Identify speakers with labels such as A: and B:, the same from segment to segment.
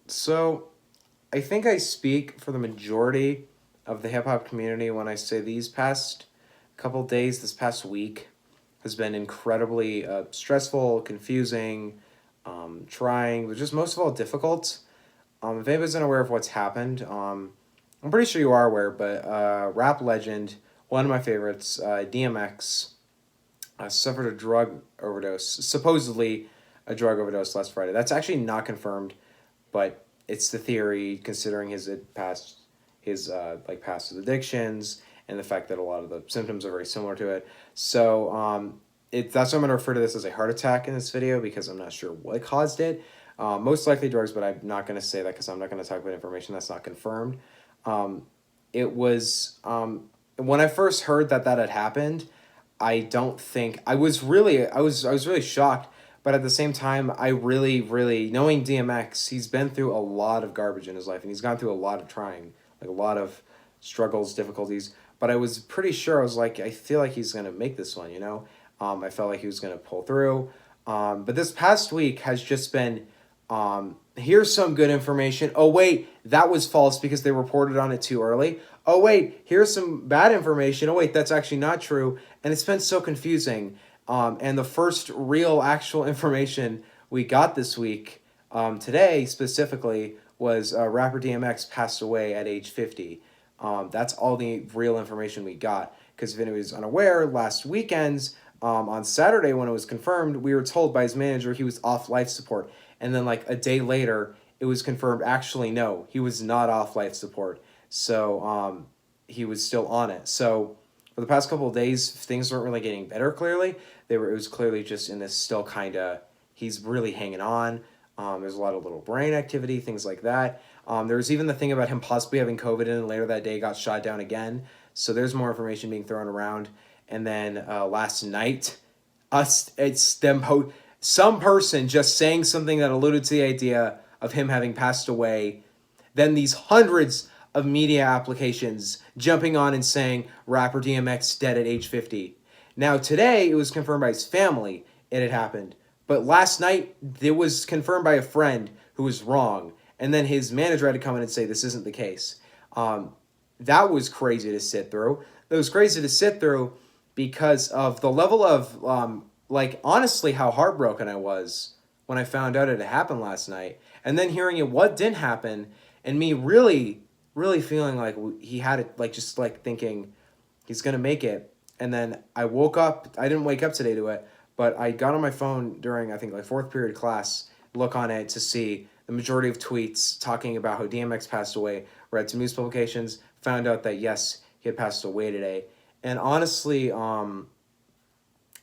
A: So, I think I speak for the majority of the hip hop community when I say these past couple days, this past week, has been incredibly stressful, confusing, trying, but just most of all difficult. If anybody's unaware of what's happened, I'm pretty sure you are aware, but rap legend, one of my favorites, DMX, suffered a drug overdose, supposedly a drug overdose last Friday. That's actually not confirmed, but it's the theory considering his past addictions and the fact that a lot of the symptoms are very similar to it. So that's why I'm going to refer to this as a heart attack in this video because I'm not sure what caused it. Most likely drugs, but I'm not going to say that because I'm not going to talk about information that's not confirmed. It was when I first heard that had happened. I don't think I was really shocked, but at the same time, I really knowing DMX, he's been through a lot of garbage in his life, and he's gone through a lot of trying, like a lot of struggles, difficulties. But I was pretty sure I was like, I feel like he's gonna make this one, you know. I felt like he was gonna pull through. But this past week has just been here's some good information. Oh, wait, that was false because they reported on it too early. Oh, wait, here's some bad information. Oh, wait, that's actually not true. And it's been so confusing. And the first real actual information we got this week, today specifically, was rapper DMX passed away at age 50. That's all the real information we got. Because if anybody's unaware, last weekend's on Saturday when it was confirmed, we were told by his manager he was off life support. And then like a day later, it was confirmed actually no, he was not off life support. So he was still on it. So for the past couple of days, things weren't really getting better clearly. It was clearly just in this still kind of, he's really hanging on. There's a lot of little brain activity, things like that. There was even the thing about him possibly having COVID and then later that day got shot down again. So there's more information being thrown around. And then last night, some person just saying something that alluded to the idea of him having passed away. Then these hundreds of media applications jumping on and saying rapper DMX dead at age 50. Now today it was confirmed by his family it had happened. But last night it was confirmed by a friend who was wrong. And then his manager had to come in and say this isn't the case. That was crazy to sit through. It was crazy to sit through because of the level of, honestly, how heartbroken I was when I found out it had happened last night. And then hearing it, what didn't happen, and me really feeling like he had it, just thinking he's going to make it. And then I woke up, I didn't wake up today to it, but I got on my phone during, I think, fourth period class, look on it to see the majority of tweets talking about how DMX passed away, read some news publications, found out that, yes, he had passed away today. And honestly, I'm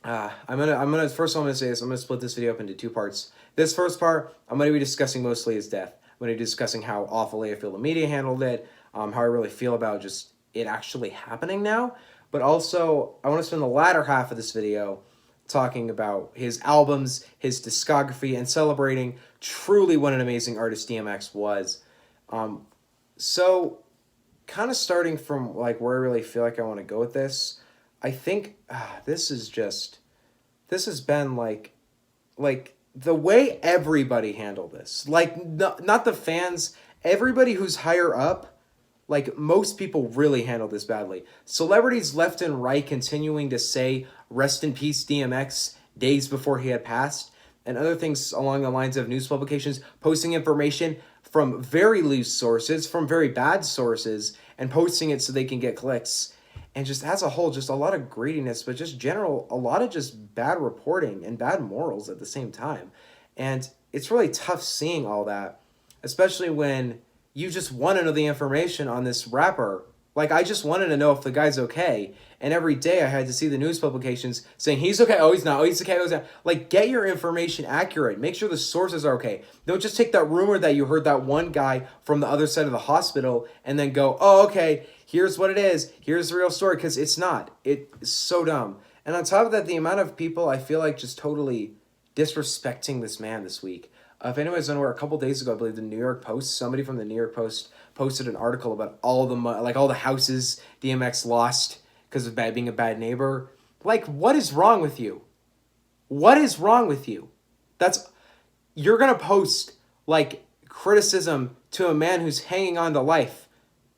A: gonna first of all I'm gonna say this. I'm gonna split this video up into two parts. This first part, I'm gonna be discussing mostly his death. I'm gonna be discussing how awfully I feel the media handled it, how I really feel about just it actually happening now. But also, I want to spend the latter half of this video talking about his albums, his discography, and celebrating truly what an amazing artist DMX was. So kind of starting from where I really feel like I want to go with this, I think this has been like the way everybody handled this, not the fans, everybody who's higher up, most people really handled this badly. Celebrities left and right continuing to say rest in peace DMX days before he had passed, and other things along the lines of news publications posting information from very loose sources, from very bad sources, and posting it so they can get clicks. And just as a whole, just a lot of greediness, but just general, a lot of just bad reporting and bad morals at the same time. And it's really tough seeing all that, especially when you just want to know the information on this rapper. I just wanted to know if the guy's okay. And every day I had to see the news publications saying, he's okay, oh, he's not, oh, he's okay, oh, he's not. Get your information accurate. Make sure the sources are okay. Don't just take that rumor that you heard that one guy from the other side of the hospital and then go, oh, okay, here's what it is. Here's the real story, because it's not. It's so dumb. And on top of that, the amount of people I feel like just totally disrespecting this man this week. If anyone's unaware, a couple days ago, I believe the New York Post, somebody from the New York Post posted an article about all the houses DMX lost because of being a bad neighbor. What is wrong with you? What is wrong with you? You're gonna post criticism to a man who's hanging on to life.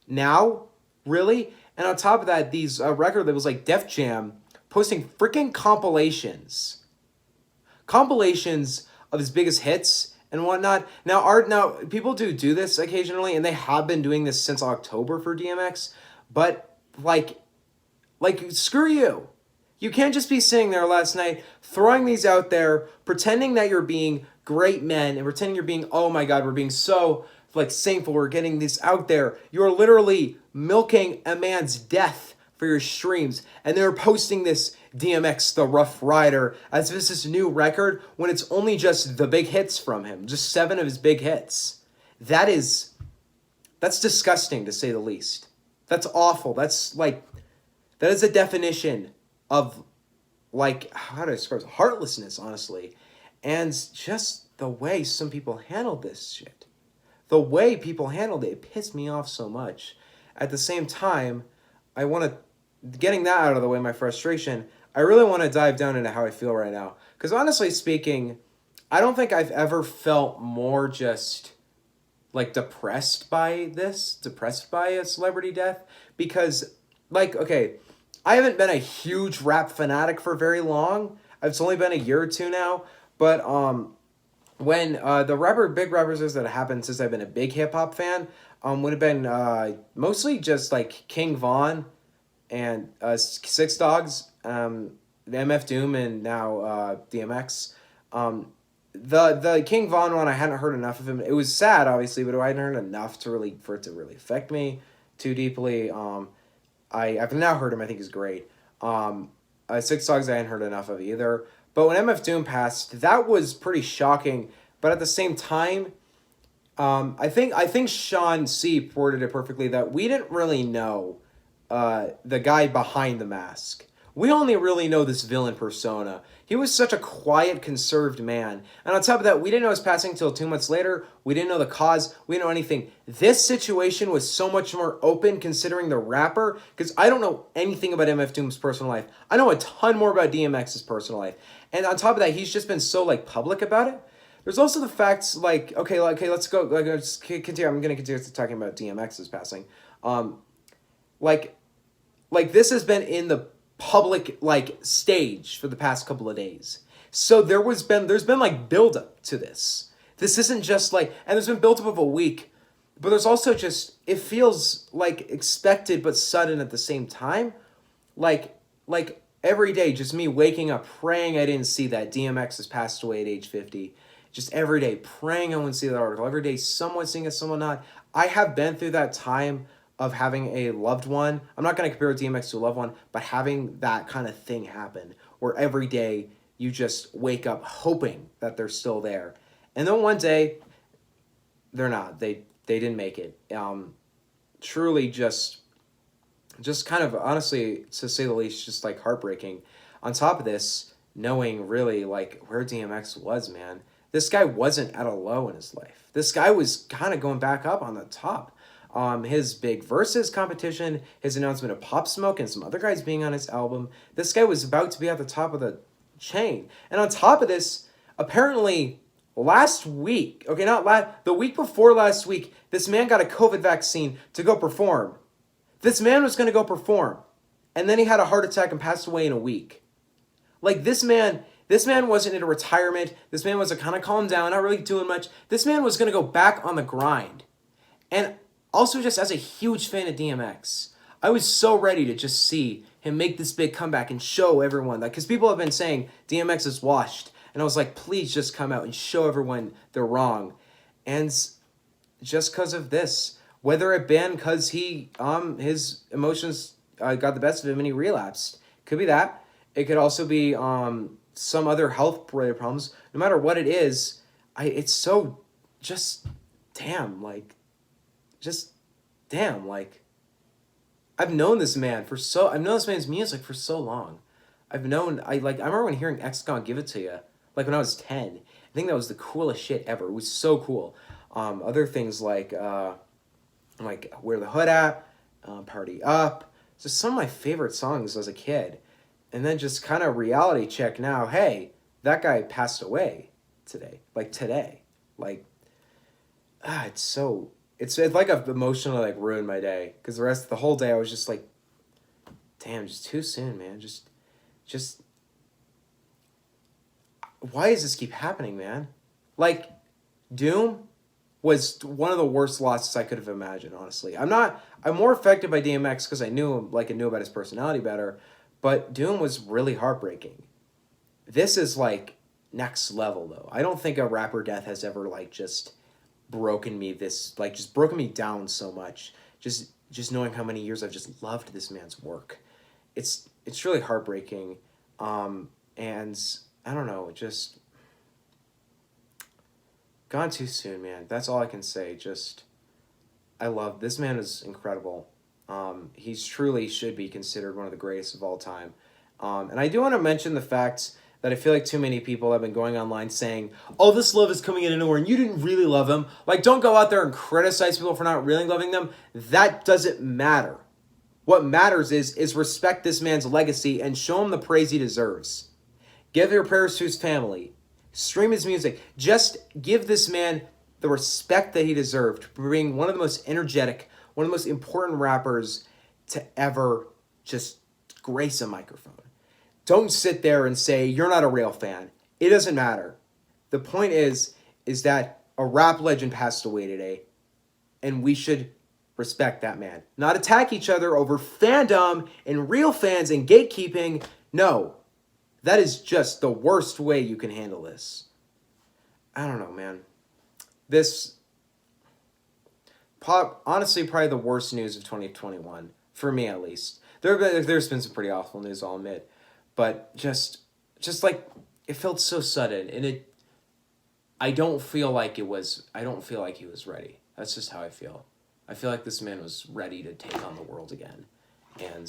A: Now? Really? And on top of that, these record labels like Def Jam posting freaking compilations of his biggest hits and whatnot. Now people do this occasionally, and they have been doing this since October for DMX, but like screw you. You can't just be sitting there last night throwing these out there, pretending that you're being great men and pretending you're being, oh my God, we're being so like saintful, we're getting this out there. You're literally milking a man's death for your streams, and they're posting this DMX the Rough Rider as if it's this new record when it's only just the big hits from him, just 7 of his big hits. That's disgusting to say the least. That's awful. That is a definition of like, how do I describe it? Heartlessness, honestly. And just the way some people handled this shit. The way people handled it pissed me off so much. At the same time, getting that out of the way, my frustration, I really want to dive down into how I feel right now. Because honestly speaking, I don't think I've ever felt more just like depressed by a celebrity death. Because, like, okay, I haven't been a huge rap fanatic for very long. It's only been a year or two now. But when the big rappers that happened since I've been a big hip hop fan would have been mostly just like King Von and Six Dogs, MF Doom, and now DMX. The King Von one, I hadn't heard enough of him. It was sad, obviously, but I hadn't heard enough for it to really affect me too deeply. I've now heard him. I think he's great. Six Dogs I hadn't heard enough of either. But when MF Doom passed, that was pretty shocking. But at the same time, I think Sean C. worded it perfectly that we didn't really know the guy behind the mask. We only really know this villain persona. He was such a quiet, conserved man. And on top of that, we didn't know his passing until 2 months later. We didn't know the cause. We didn't know anything. This situation was so much more open considering the rapper, because I don't know anything about MF Doom's personal life. I know a ton more about DMX's personal life. And on top of that, he's just been so like public about it. There's also the facts like, okay, let's go, let's continue. I'm going to continue talking about DMX's passing. Like this has been in the public like stage for the past couple of days. So there's been like build up to this. This isn't just like, and there's been build up of a week, but there's also just, it feels like expected but sudden at the same time. Like every day, just me waking up praying I didn't see that DMX has passed away at age 50. Just every day praying I wouldn't see that article. Every day someone seeing it, someone not. I have been through that time of having a loved one. I'm not going to compare DMX to a loved one, but having that kind of thing happen where every day you just wake up hoping that they're still there. And then one day they're not. They didn't make it. Truly just kind of, honestly, to say the least, just like heartbreaking. On top of this, knowing really like where DMX was, man. This guy wasn't at a low in his life. This guy was kind of going back up on the top. His big Versus competition, his announcement of Pop Smoke and some other guys being on his album. This guy was about to be at the top of the chain. And on top of this, apparently last week, the week before last week, this man got a COVID vaccine to go perform. This man was going to go perform. And then he had a heart attack and passed away in a week. Like this man wasn't in a retirement. This man was a kind of calm down, not really doing much. This man was going to go back on the grind. And also, just as a huge fan of DMX, I was so ready to just see him make this big comeback and show everyone, like, because people have been saying DMX is washed, and I was like, please just come out and show everyone they're wrong. And just because of this, whether it been because his emotions got the best of him and he relapsed, could be that. It could also be some other health-related problems. No matter what it is, it's so just damn, like. Just, damn, like, I've known this man's music for so long. I remember when hearing X Gone Give It To You, like when I was 10. I think that was the coolest shit ever. It was so cool. Other things like Where the Hood At, Party Up, just some of my favorite songs as a kid. And then just kind of reality check now, hey, that guy passed away today. Like, it's like I've emotionally like ruined my day, because the whole day I was just like, damn, just too soon, man. Just why does this keep happening, man? Like, Doom was one of the worst losses I could have imagined, honestly. I'm more affected by DMX because I knew him, like I knew about his personality better, but Doom was really heartbreaking. This is like next level though. I don't think a rapper death has ever like just broken me just broken me down so much. Just knowing how many years I've just loved this man's work. It's really heartbreaking. And I don't know, just gone too soon, man. That's all I can say. I love this man is incredible. He's truly should be considered one of the greatest of all time. And I do want to mention the fact that I feel like too many people have been going online saying, "Oh, this love is coming out of nowhere, and you didn't really love him." Like, don't go out there and criticize people for not really loving them. That doesn't matter. What matters is respect this man's legacy and show him the praise he deserves. Give your prayers to his family. Stream his music. Just give this man the respect that he deserved for being one of the most energetic, one of the most important rappers to ever just grace a microphone. Don't sit there and say you're not a real fan. It doesn't matter. The point is that a rap legend passed away today, and we should respect that man. Not attack each other over fandom and real fans and gatekeeping. No, that is just the worst way you can handle this. I don't know, man. This, honestly, probably the worst news of 2021, for me at least. There's been some pretty awful news, I'll admit. But just like, it felt so sudden, and I don't feel like he was ready. That's just how I feel. I feel like this man was ready to take on the world again. And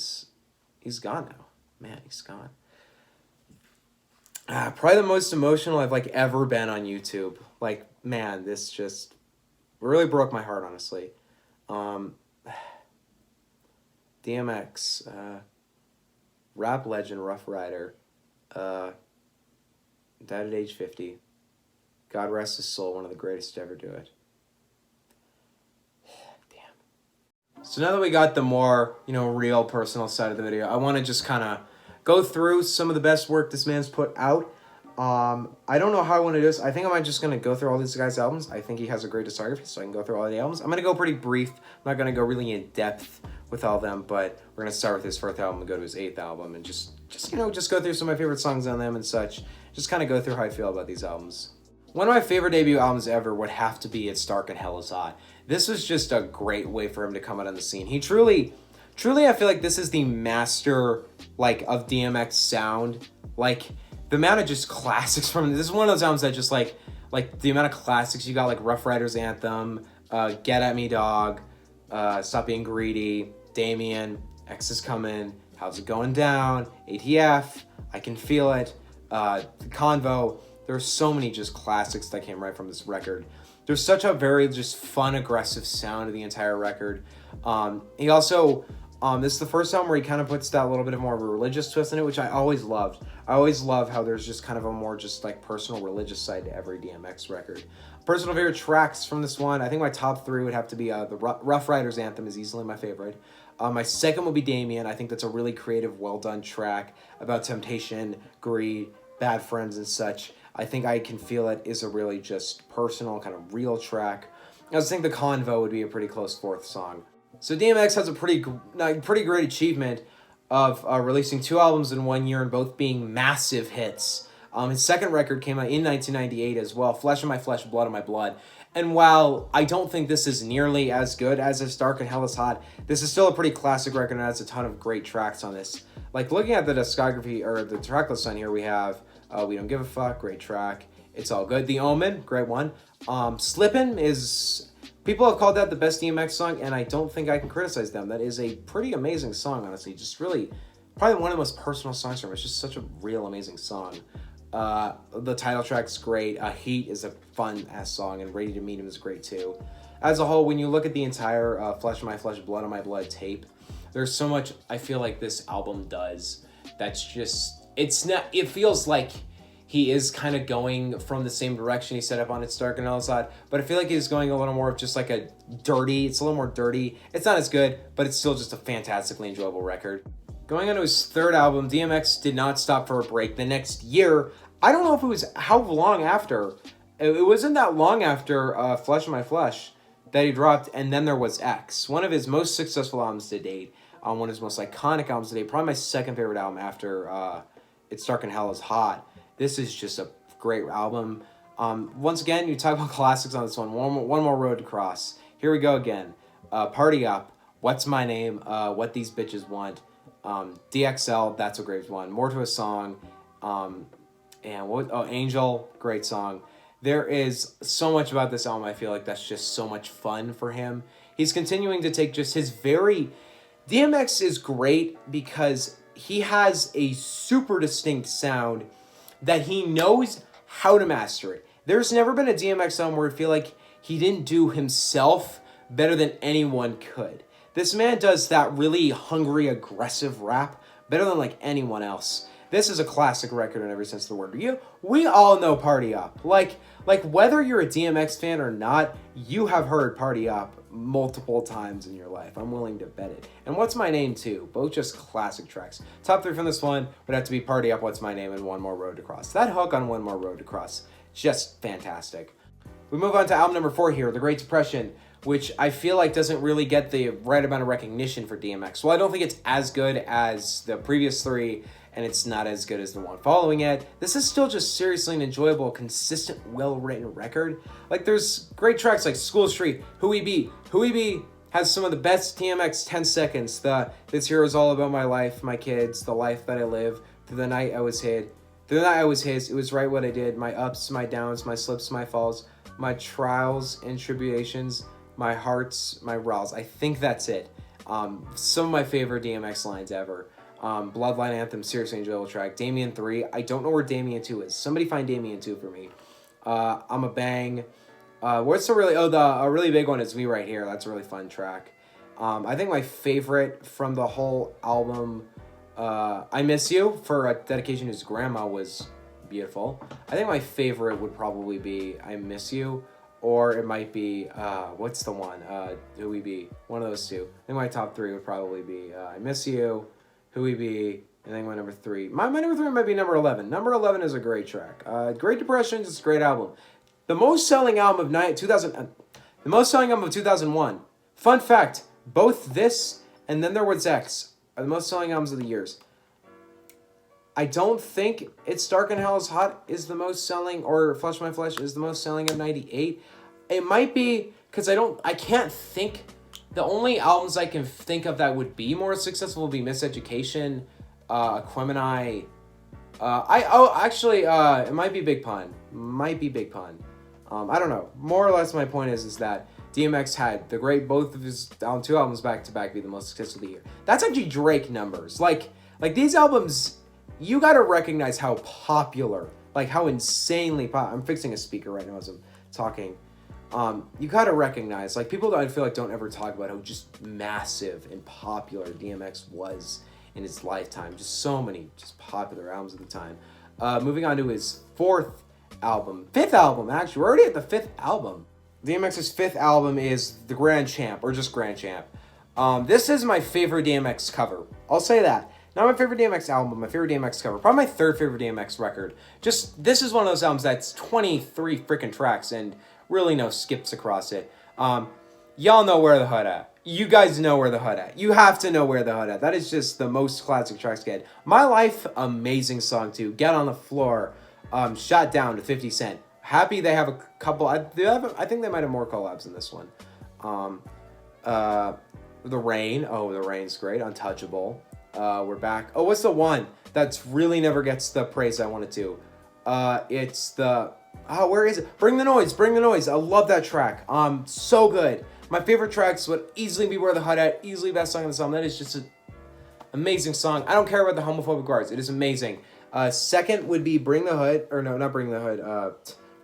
A: he's gone now. Man, he's gone. Probably the most emotional I've like ever been on YouTube. Like, man, this just really broke my heart, honestly. DMX, rap legend, Rough Rider, died at age 50. God rest his soul, one of the greatest to ever do it. Damn. So now that we got the more, real personal side of the video, I want to just kind of go through some of the best work this man's put out. I don't know how I want to do this. I think I'm just going to go through all these guys' albums. I think he has a great discography, so I can go through all the albums. I'm going to go pretty brief. I'm not going to go really in depth with all of them, but we're going to start with his fourth album and go to his eighth album and just go through some of my favorite songs on them and such. Just kind of go through how I feel about these albums. One of my favorite debut albums ever would have to be It's Dark and Hell Is Hot. This was just a great way for him to come out on the scene. He truly, I feel like this is the master, of DMX sound. The amount of just classics from this is one of those albums that just like the amount of classics you got, Rough Riders Anthem, Get At Me Dog, Stop Being Greedy, Damien, X Is Coming, How's It Going Down, ATF, I Can Feel It, Convo. There's so many just classics that came right from this record. There's such a very just fun, aggressive sound to the entire record. He also, this is the first album where he kind of puts that little bit of more of a religious twist in it, which I always loved. I always love how there's just kind of a more just personal religious side to every DMX record. Personal favorite tracks from this one, I think my top three would have to be the Rough Riders Anthem is easily my favorite. My second would be Damien. I think that's a really creative, well-done track about temptation, greed, bad friends, and such. I think I Can Feel It is a really just personal, kind of real track. I just think The Convo would be a pretty close fourth song. So DMX has a pretty great achievement of releasing 2 albums in 1 year and both being massive hits. His second record came out in 1998 as well, Flesh of My Flesh, Blood of My Blood. And while I don't think this is nearly as good as It's Dark and Hell Is Hot, this is still a pretty classic record and has a ton of great tracks on this. Looking at the discography, or the track list on here, we have We Don't Give a Fuck, great track. It's All Good. The Omen, great one. Slippin' is... People have called that the best DMX song, and I don't think I can criticize them. That is a pretty amazing song, honestly. Just really, probably one of the most personal songs from him. It's just such a real amazing song. The title track's great. Heat is a fun-ass song, and Ready to Meet Him is great, too. As a whole, when you look at the entire Flesh of My Flesh, Blood of My Blood tape, there's so much I feel like this album does that's just... It feels like he is kind of going from the same direction he set up on It's Dark and Age, but I feel like he's going a little more of just like a dirty, it's a little more dirty. It's not as good, but it's still just a fantastically enjoyable record. Going on to his third album, DMX did not stop for a break. The next year, I don't know if it was how long after, it wasn't that long after Flesh of My Flesh that he dropped, and then there was X, one of his most successful albums to date, one of his most iconic albums to date, probably my second favorite album after It's Dark and Hell is Hot. This is just a great album. Once again, you talk about classics on this one. One more road to cross. Here we go again. Party Up, What's My Name, What These Bitches Want, DXL, That's What Graves Want, More to a Song, Angel, great song. There is so much about this album, I feel like that's just so much fun for him. He's continuing to take just his DMX is great because he has a super distinct sound that he knows how to master it. There's never been a DMX album where I feel like he didn't do himself better than anyone could. This man does that really hungry, aggressive rap better than like anyone else. This is a classic record in every sense of the word. We all know Party Up. Like whether you're a DMX fan or not, you have heard Party Up multiple times in your life. I'm willing to bet it. And What's My Name too. Both just classic tracks. Top three from this one would have to be Party Up, What's My Name, and One More Road to Cross. That hook on One More Road to Cross, just fantastic. We move on to album number 4 here, The Great Depression, which I feel like doesn't really get the right amount of recognition for DMX. Well, I don't think it's as good as the previous 3, and it's not as good as the one following it. This is still just seriously an enjoyable, consistent, well-written record. Like, there's great tracks like School Street, Who We Be. Who We Be has some of the best DMX 10 seconds. This Hero Is All About My Life, My Kids, The Life That I Live, Through the Night I Was Hid. Through the Night I Was His, It Was Right What I Did, My Ups, My Downs, My Slips, My Falls, My Trials and Tribulations, My Hearts, My Ralls. I think that's it. Some of my favorite DMX lines ever. Bloodline Anthem, seriously enjoyable track. Damien 3, I don't know where Damien 2 is. Somebody find Damien 2 for me. I'm a Bang. What's the really big one is Me Right Here. That's a really fun track. I think my favorite from the whole album, I Miss You, for a dedication to his grandma, was beautiful. I think my favorite would probably be I Miss You, or it might be, what's the one? Who We Be? One of those two. I think my top 3 would probably be I Miss You, Who We Be, and then my number 3. My number 3 might be number 11. Number 11 is a great track. Great Depression is a great album. The most selling album of 2001. Fun fact, both this and Then There Was X are the most selling albums of the years. I don't think It's Dark and Hell is Hot is the most selling, or Flesh My Flesh is the most selling of 98. It might be because I can't think. The only albums I can think of that would be more successful would be Miseducation, Aquemini. It might be Big Pun. I don't know. More or less, my point is that DMX had both of his 2 albums back to back be the most successful of the year. That's actually Drake numbers. Like these albums, you got to recognize how popular, like how insanely I'm fixing a speaker right now as I'm talking. You gotta recognize, like, people I feel like don't ever talk about how just massive and popular DMX was in his lifetime. Just so many just popular albums at the time. Moving on to his 5th album, actually. We're already at the 5th album. DMX's 5th album is The Grand Champ, or just Grand Champ. This is my favorite DMX cover. I'll say that. Not my favorite DMX album, my favorite DMX cover. Probably my 3rd favorite DMX record. This is one of those albums that's 23 freaking tracks and really no skips across it. Y'all know Where the Hood At. You guys know Where the Hood At. You have to know Where the Hood At. That is just the most classic tracks to get. My Life, amazing song too. Get on the Floor, Shot Down to 50 Cent. Happy they have a couple. I think they might have more collabs than this one. The Rain. Oh, The Rain's great. Untouchable. We're back. Oh, what's the one that's really never gets the praise I want it to? It's the... where is it? Bring the Noise. I love that track. So good. My favorite tracks would easily be Where the Hood At. Easily best song on the song. That is just an amazing song. I don't care about the homophobic bars. It is amazing. Second would be Bring the Hood. Or no, not Bring the Hood.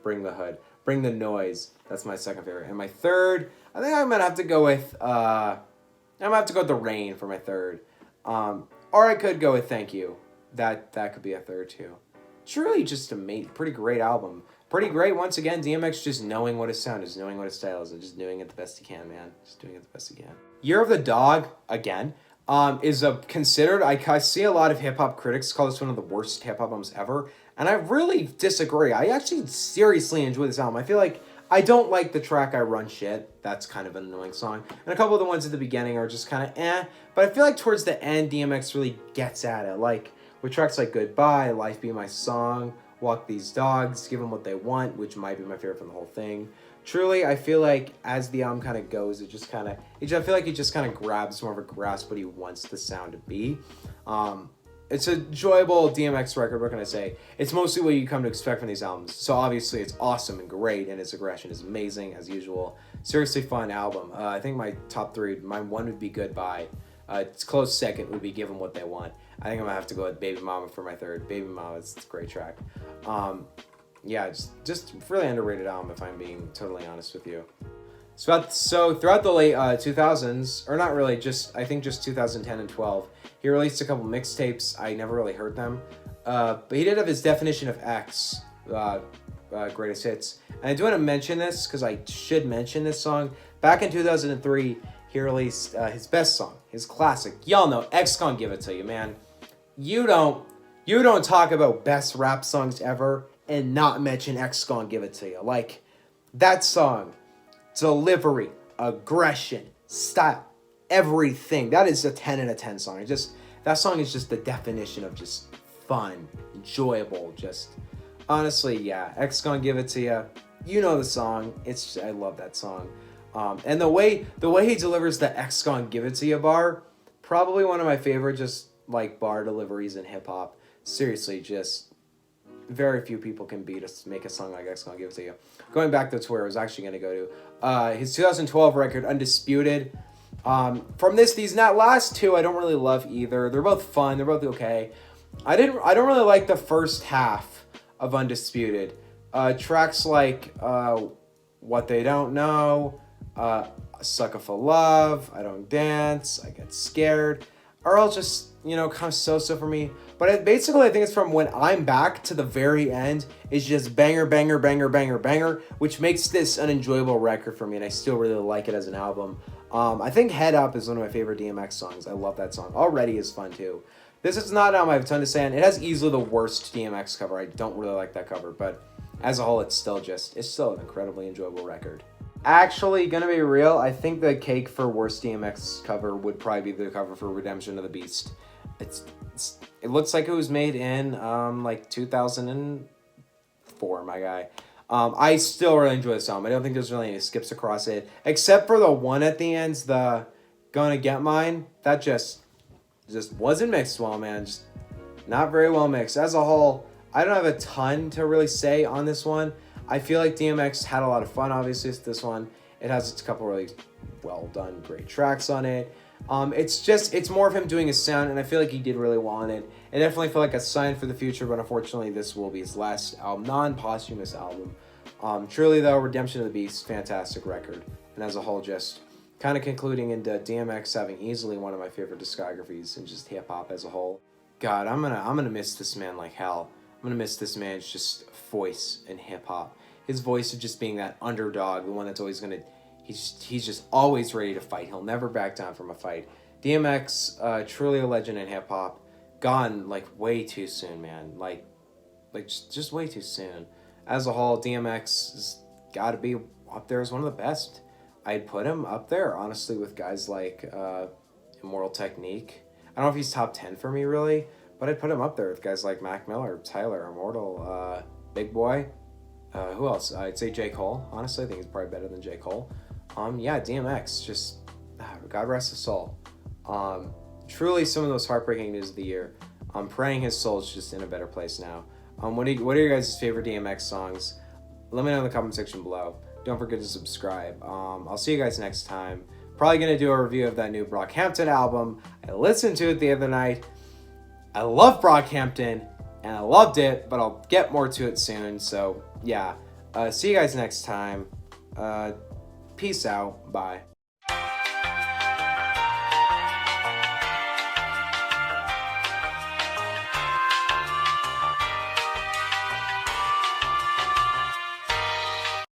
A: Bring the Hood. Bring the Noise. That's my second favorite. And my third, I think I'm gonna have to go with The Rain for my third. Or I could go with Thank You. That could be a third too. truly just pretty great album. Pretty great, once again, DMX just knowing what his sound is, knowing what his style is, and just doing it the best he can, man. Just doing it the best he can. Year of the Dog, again, is considered, I see a lot of hip-hop critics call this one of the worst hip-hop albums ever, and I really disagree. I actually seriously enjoy this album. I feel like I don't like the track I Run Shit. That's kind of an annoying song. And a couple of the ones at the beginning are just kind of eh, but I feel like towards the end, DMX really gets at it. Like, with tracks like Goodbye, Life Be My Song, Walk These Dogs, Give Them What They Want, which might be my favorite from the whole thing. Truly, I feel like as the album kind of goes, I feel like it just kind of grabs more of a grasp what he wants the sound to be. It's an enjoyable DMX record, what can I say? It's mostly what you come to expect from these albums. So obviously it's awesome and great, and its aggression is amazing as usual. Seriously fun album. I think my top three, my one would be Goodbye. Its close second would be Give Them What They Want. I think I'm going to have to go with Baby Mama for my third. Baby Mama is a great track. Yeah, just really underrated album if I'm being totally honest with you. So throughout the late 2000s, or not really, I think just 2010 and 12, he released a couple mixtapes. I never really heard them. But he did have his Definition of X, greatest hits. And I do want to mention this, because I should mention this song. Back in 2003, he released his best song, his classic. Y'all know, X Gon' Give It To You, man. You don't talk about best rap songs ever and not mention X Gon' Give It To You. Like, that song, delivery, aggression, style, everything. That is a 10 out of 10 song. That song is just the definition of just fun, enjoyable, just honestly, yeah. X Gon' Give It To You. You know the song. I love that song. And the way he delivers the X Gon' Give It To You bar, probably one of my favorite just like bar deliveries in hip hop. Seriously, just very few people can make a song like X Gon' Give It To You. Going back to where I was actually going to go to, his 2012 record, Undisputed. From these last two, I don't really love either. They're both fun. They're both okay. I don't really like the first half of Undisputed. Tracks like What They Don't Know, Sucker for Love, I Don't Dance, I Get Scared, are all just, kind of so-so for me. But I think it's from When I'm Back to the very end is just banger, banger, banger, banger, banger, which makes this an enjoyable record for me, and I still really like it as an album. I think Head Up is one of my favorite DMX songs. I love that song. Already is fun too. This is not an album I have a ton to say on. It has easily the worst DMX cover. I don't really like that cover, but as a whole, it's still an incredibly enjoyable record. Actually, gonna be real, I think the cake for worst DMX cover would probably be the cover for Redemption of the Beast. It looks like it was made in like 2004, my guy. I still really enjoy this album. I don't think there's really any skips across it, except for the one at the end, the Gonna Get Mine. That just wasn't mixed well, man. Just not very well mixed. As a whole, I don't have a ton to really say on this one. I feel like DMX had a lot of fun, obviously, with this one. It has a couple really well done, great tracks on it. It's more of him doing his sound, and I feel like he did really well on it. It definitely felt like a sign for the future, but unfortunately, this will be his last album, non-posthumous album. Truly, though, Redemption of the Beast, fantastic record. And as a whole, just kind of concluding into DMX having easily one of my favorite discographies in just hip-hop as a whole. God, I'm gonna miss this man like hell. I'm gonna miss this man's just voice in hip-hop. His voice of just being that underdog, the one that's always he's just always ready to fight. He'll never back down from a fight. DMX, truly a legend in hip-hop. Gone, like, way too soon, man. Like just way too soon. As a whole, DMX has got to be up there as one of the best. I'd put him up there, honestly, with guys like Immortal Technique. I don't know if he's top 10 for me, really, but I'd put him up there with guys like Mac Miller, Tyler, Immortal, Big Boy. Who else? I'd say J. Cole. Honestly, I think he's probably better than J. Cole. Yeah, DMX, just, God rest his soul. Truly some of those heartbreaking news of the year. I'm praying his soul's just in a better place now. What are your guys' favorite DMX songs? Let me know in the comment section below. Don't forget to subscribe. I'll see you guys next time. Probably going to do a review of that new Brockhampton album. I listened to it the other night. I love Brockhampton, and I loved it, but I'll get more to it soon. So, yeah. See you guys next time. Peace out. Bye.